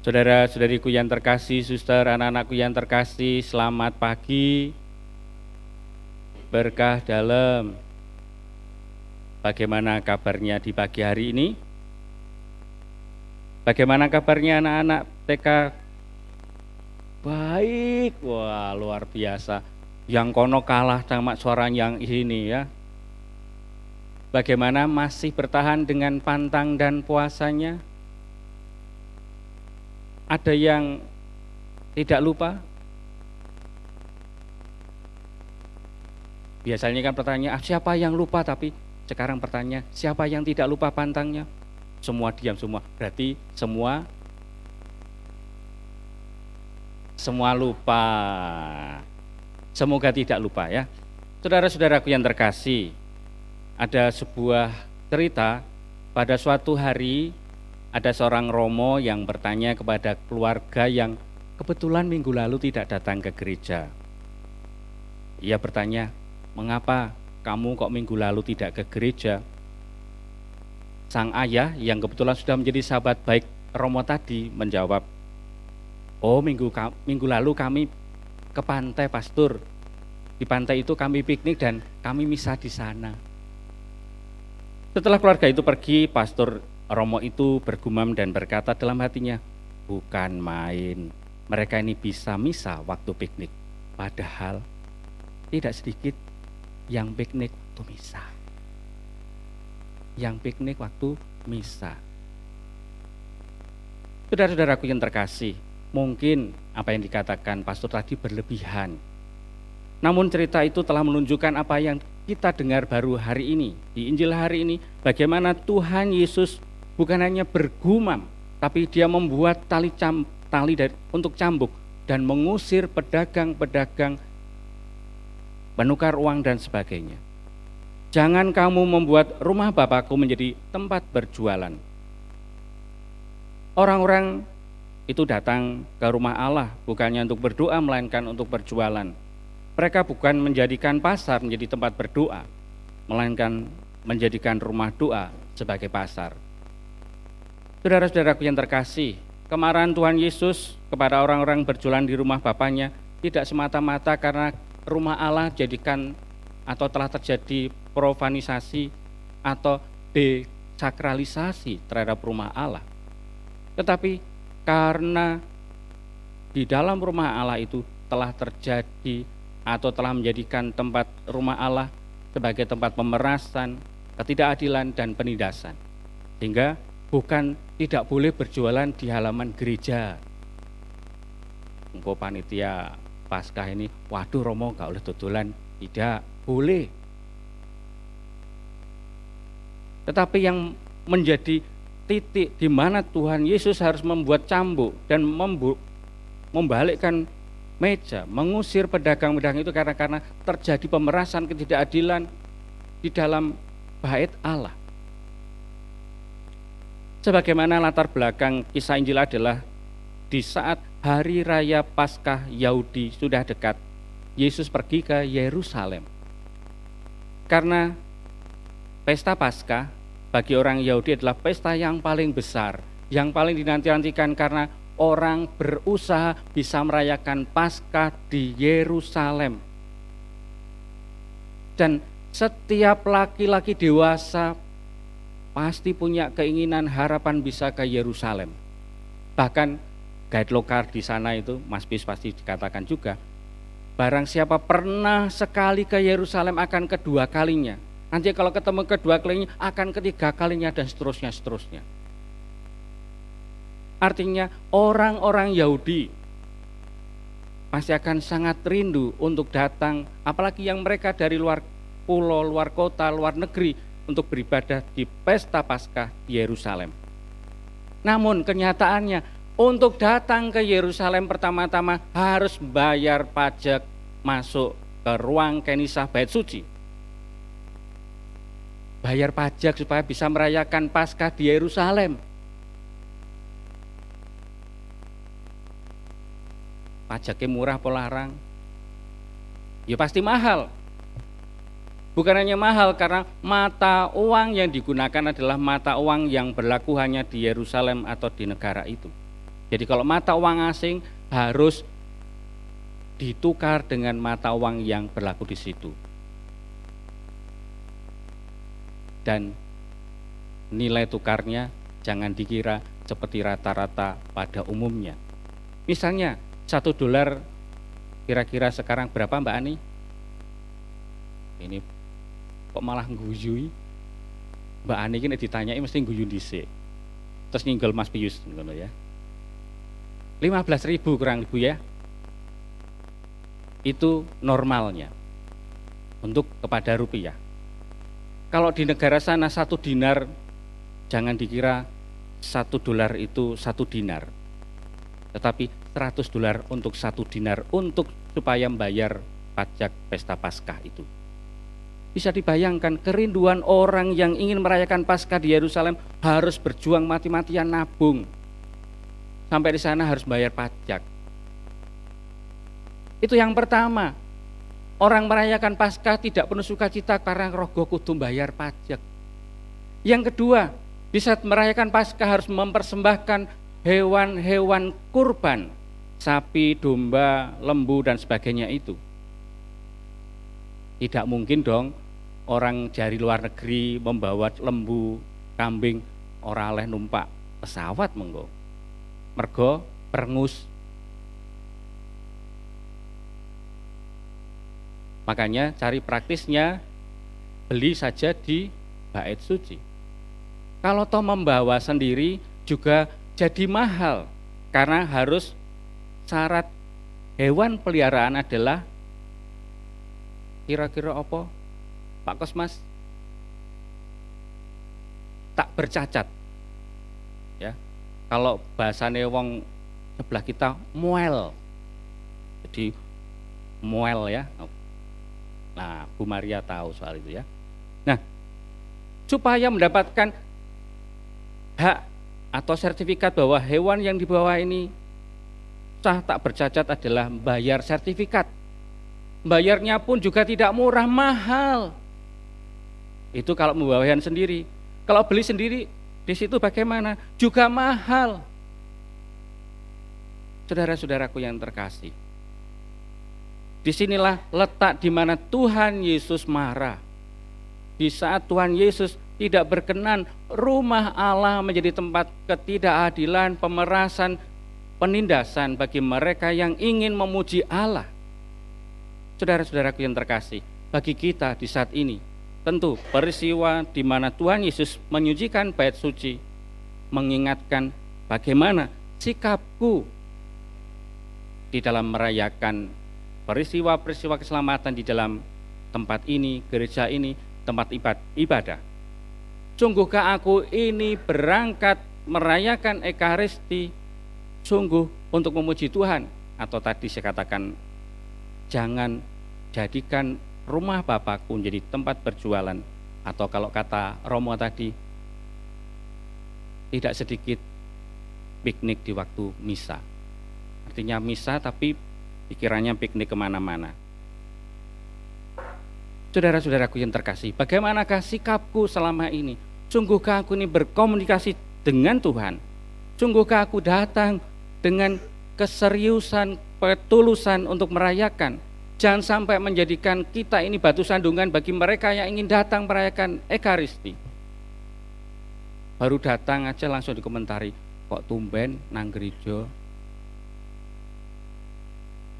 Saudara-saudariku yang terkasih, suster, anak-anakku yang terkasih, selamat pagi, berkah dalam. Bagaimana kabarnya di pagi hari ini? Bagaimana kabarnya anak-anak TK? Baik, wah luar biasa. Yang kono kalah sama suara yang ini ya. Bagaimana masih bertahan dengan pantang dan puasanya? Ada yang tidak lupa? Biasanya kan pertanyaan, siapa yang lupa? Tapi sekarang pertanyaan, siapa yang tidak lupa pantangnya? Semua diam semua. Berarti semua lupa. Semoga tidak lupa ya. Saudara-saudaraku yang terkasih, ada sebuah cerita pada suatu hari. Ada seorang romo yang bertanya kepada keluarga yang kebetulan minggu lalu tidak datang ke gereja. Ia bertanya, mengapa kamu kok minggu lalu tidak ke gereja? Sang ayah yang kebetulan sudah menjadi sahabat baik romo tadi menjawab, oh minggu lalu kami ke pantai pastor. Di pantai itu kami piknik dan kami misa di sana. Setelah keluarga itu pergi, pastor romo itu bergumam dan berkata dalam hatinya, bukan main, mereka ini bisa misa waktu piknik. Padahal tidak sedikit yang piknik waktu misa. Yang piknik waktu misa. Saudara-saudaraku yang terkasih, mungkin apa yang dikatakan pastor tadi berlebihan. Namun cerita itu telah menunjukkan apa yang kita dengar baru hari ini. Di Injil hari ini, bagaimana Tuhan Yesus bukan hanya bergumam, tapi dia membuat tali untuk cambuk dan mengusir pedagang-pedagang penukar uang dan sebagainya. Jangan kamu membuat rumah Bapakku menjadi tempat berjualan. Orang-orang itu datang ke rumah Allah bukannya untuk berdoa melainkan untuk berjualan. Mereka bukan menjadikan pasar menjadi tempat berdoa, melainkan menjadikan rumah doa sebagai pasar. Saudara-saudaraku yang terkasih, kemarahan Tuhan Yesus kepada orang-orang berjualan di rumah Bapaknya tidak semata-mata karena rumah Allah jadikan atau telah terjadi profanisasi atau desakralisasi terhadap rumah Allah. Tetapi karena di dalam rumah Allah itu telah terjadi atau telah menjadikan tempat rumah Allah sebagai tempat pemerasan, ketidakadilan dan penindasan. Sehingga bukan tidak boleh berjualan di halaman gereja. Engkau panitia Paskah ini, waduh Romo gak boleh dodolan, tidak boleh. Tetapi yang menjadi titik di mana Tuhan Yesus harus membuat cambuk dan membalikkan meja, mengusir pedagang-pedagang itu karena terjadi pemerasan ketidakadilan di dalam bait Allah. Sebagaimana latar belakang kisah Injil adalah di saat hari raya Paskah Yahudi sudah dekat, Yesus pergi ke Yerusalem. Karena pesta Paskah bagi orang Yahudi adalah pesta yang paling besar, yang paling dinanti-nantikan karena orang berusaha bisa merayakan Paskah di Yerusalem. Dan setiap laki-laki dewasa pasti punya keinginan harapan bisa ke Yerusalem. Bahkan guide lokal di sana itu, Mas Bis pasti dikatakan juga, barang siapa pernah sekali ke Yerusalem akan kedua kalinya. Nanti kalau ketemu kedua kalinya akan ketiga kalinya dan seterusnya. Artinya orang-orang Yahudi pasti akan sangat rindu untuk datang, apalagi yang mereka dari luar pulau, luar kota, luar negeri, untuk beribadah di pesta Paskah di Yerusalem. Namun kenyataannya untuk datang ke Yerusalem pertama-tama harus bayar pajak masuk ke ruang Kenisah Bait Suci. Bayar pajak supaya bisa merayakan Paskah di Yerusalem. Pajaknya murah apa larang? Ya pasti mahal. Bukan hanya mahal karena mata uang yang digunakan adalah mata uang yang berlaku hanya di Yerusalem atau di negara itu. Jadi kalau mata uang asing harus ditukar dengan mata uang yang berlaku di situ. Dan nilai tukarnya jangan dikira seperti rata-rata pada umumnya. Misalnya $1 kira-kira sekarang berapa Mbak Ani? Ini kok malah ngguyui. Mbak Ani ini ditanyai mesti guyu dhisik. Terus ninggal Mas Pius ngono ya. 15.000 kurang lebih ya. Itu normalnya untuk kepada rupiah. Kalau di negara sana 1 dinar, jangan dikira $1 itu 1 dinar. Tetapi $100 untuk 1 dinar untuk supaya membayar pajak pesta Paskah itu. Bisa dibayangkan kerinduan orang yang ingin merayakan Paskah di Yerusalem harus berjuang mati-matian nabung. Sampai di sana harus bayar pajak. Itu yang pertama. Orang merayakan Paskah tidak penuh sukacita karena rogo kudu bayar pajak. Yang kedua, di saat merayakan Paskah harus mempersembahkan hewan-hewan kurban, sapi, domba, lembu dan sebagainya itu. Tidak mungkin dong orang dari luar negeri membawa lembu, kambing, ora oleh numpak pesawat mengko. Mergo perengus. Makanya cari praktisnya, beli saja di bait suci. Kalau toh membawa sendiri juga jadi mahal, karena harus syarat hewan peliharaan adalah kira-kira apa Pak Kosmas? Tak bercacat ya. Kalau bahasane wong sebelah kita muel, jadi muel ya. Nah Bu Maria tahu soal itu ya. Nah supaya mendapatkan hak atau sertifikat bahwa hewan yang dibawa ini sah tak bercacat adalah bayar sertifikat. Bayarnya pun juga tidak murah, mahal. Itu kalau membawa hewan sendiri. Kalau beli sendiri di situ bagaimana? Juga mahal. Saudara-saudaraku yang terkasih, disinilah letak di mana Tuhan Yesus marah. Di saat Tuhan Yesus tidak berkenan rumah Allah menjadi tempat ketidakadilan, pemerasan, penindasan bagi mereka yang ingin memuji Allah. Saudara-saudaraku yang terkasih, bagi kita di saat ini, tentu peristiwa di mana Tuhan Yesus menyucikan bait suci mengingatkan bagaimana sikapku di dalam merayakan peristiwa-peristiwa keselamatan di dalam tempat ini, gereja ini, tempat ibadah. Sungguhkah aku ini berangkat merayakan Ekaristi sungguh untuk memuji Tuhan? Atau tadi saya katakan, jangan jadikan rumah Bapakku menjadi tempat berjualan. Atau kalau kata Romo tadi, tidak sedikit piknik di waktu misa. Artinya misa tapi pikirannya piknik kemana-mana. Saudara-saudaraku yang terkasih, bagaimanakah sikapku selama ini? Sungguhkah aku ini berkomunikasi dengan Tuhan? Sungguhkah aku datang dengan keseriusan, ketulusan untuk merayakan? Jangan sampai menjadikan kita ini batu sandungan bagi mereka yang ingin datang merayakan Ekaristi. Baru datang aja langsung dikomentari, kok tumben nang gereja.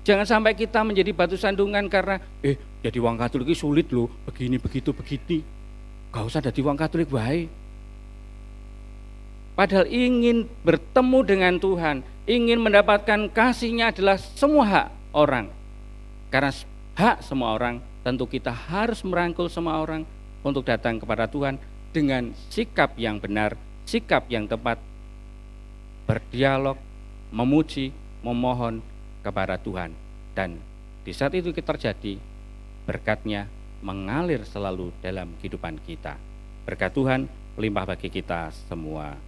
Jangan sampai kita menjadi batu sandungan karena jadi wong Katolik itu sulit loh, begini begitu begini. Gak usah jadi wong Katolik baik. Padahal ingin bertemu dengan Tuhan, ingin mendapatkan kasih-Nya adalah semua hak orang. Karena hak semua orang, tentu kita harus merangkul semua orang untuk datang kepada Tuhan dengan sikap yang benar, sikap yang tepat, berdialog, memuji, memohon kepada Tuhan. Dan di saat itu terjadi, berkat-Nya mengalir selalu dalam kehidupan kita. Berkat Tuhan limpah bagi kita semua.